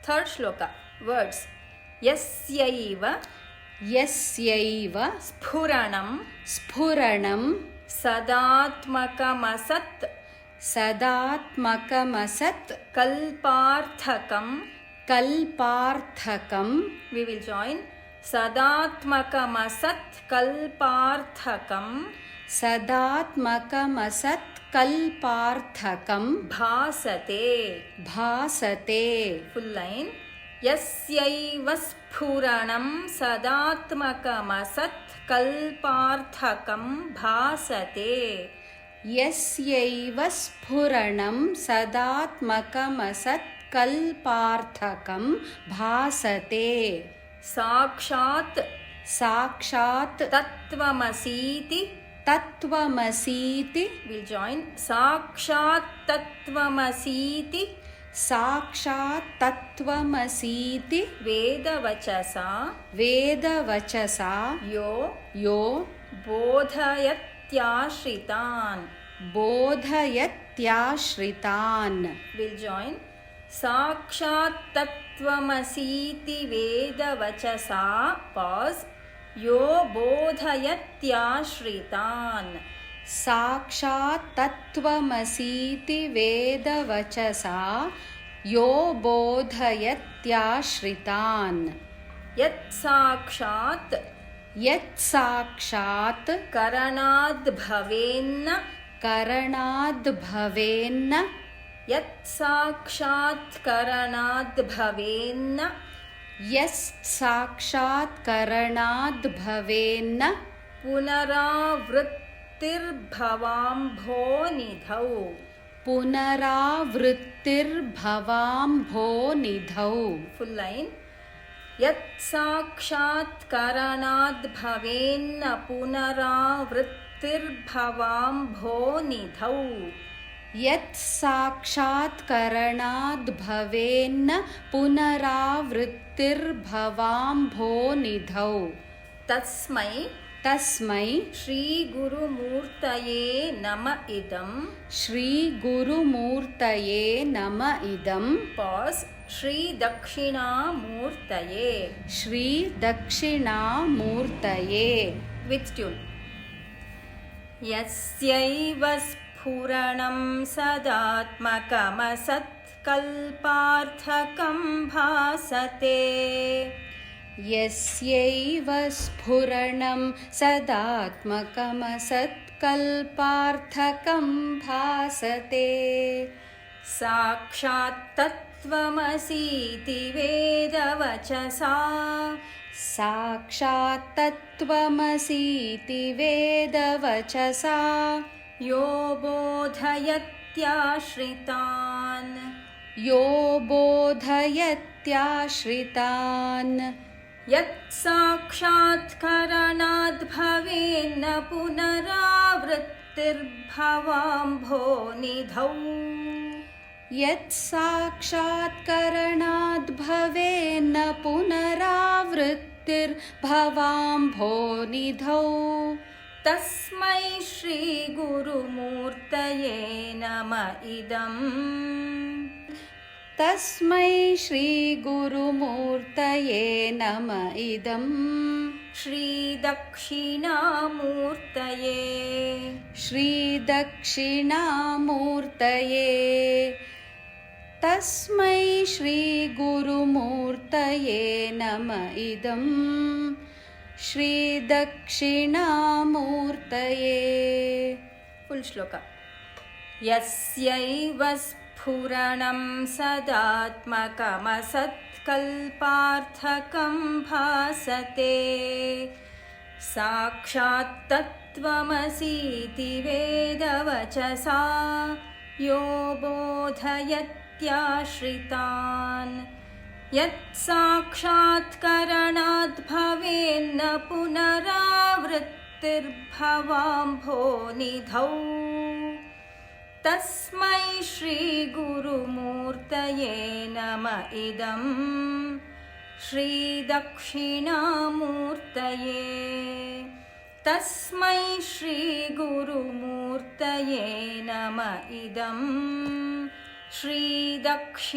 Third shloka. Words. Yasyaiva sphuranam sadatmakamasat kalparthakam. We will join. Sadatmakamasat kalparthakam bhasate. Full line. Yasyaiva sphuranam sadatmakamasat kalparthakam bhasate. Yasyaiva sphuranam sadatmakamasat kalparthakam bhasate. Sakshat tattvamasiti. We'll join. Sakshat tattvamasiti vedavachasa yo bodhayatyashritan. We'll join. Sakshat tattvamasiti vedavachasa. Pause. Yo bodhayatyashritan. Sakshat tattvamasiti vedavachasa yo bodhayatyashritan. Yat sakshat karanad bhavenna. Yat sakshat karanad bhavenna punaravrittirbhavambho-nidhau. Full line. Yat sakshat karanad bhavenna punaravrittirbhavambho-nidhau. Yat sakshat karanad bhavenna punaravrittirbhavambho-nidhau. Tasmai Shri Gurumurtaye nama idam. Pause. Shri Dakshinamurtaye. With tune. Yasyaiva sphuranam sadatmakamasat kalparthakam bhasate. Yasyaiva sphuranam sadatmakamasat kalparthakam bhasate. Sakshat tattvamasiti vedavachasa yo bodhayatyashritan. Yat sakshat karanad bhavenna punaravrittirbhavambho-nidhau. Yat sakshat karanad bhavenna punaravrittirbhavambho-nidhau. Tasmai Shri Gurumurtaye nama idam. Tasmai Shri Gurumurtaye nama idam. Shri Dakshinamurtaye. Tasmai Shri Gurumurtaye nama idam. Shri Dakshinamurtaye. Full shloka. Yasyaiva sphuranam sadatmakamasat kalparthakam bhasate. Sakshat tattvamasiti vedavachasa yo bodhayatyashritan. Yat sakshat karanad bhavenna punaravrittirbhavambho-nidhau. Tasmai Shri Gurumurtaye nama idam. Shri Dakshinamurtaye. Tasmai Shri Gurumurtaye nama idam. श्रीदक्षिणामूर्तये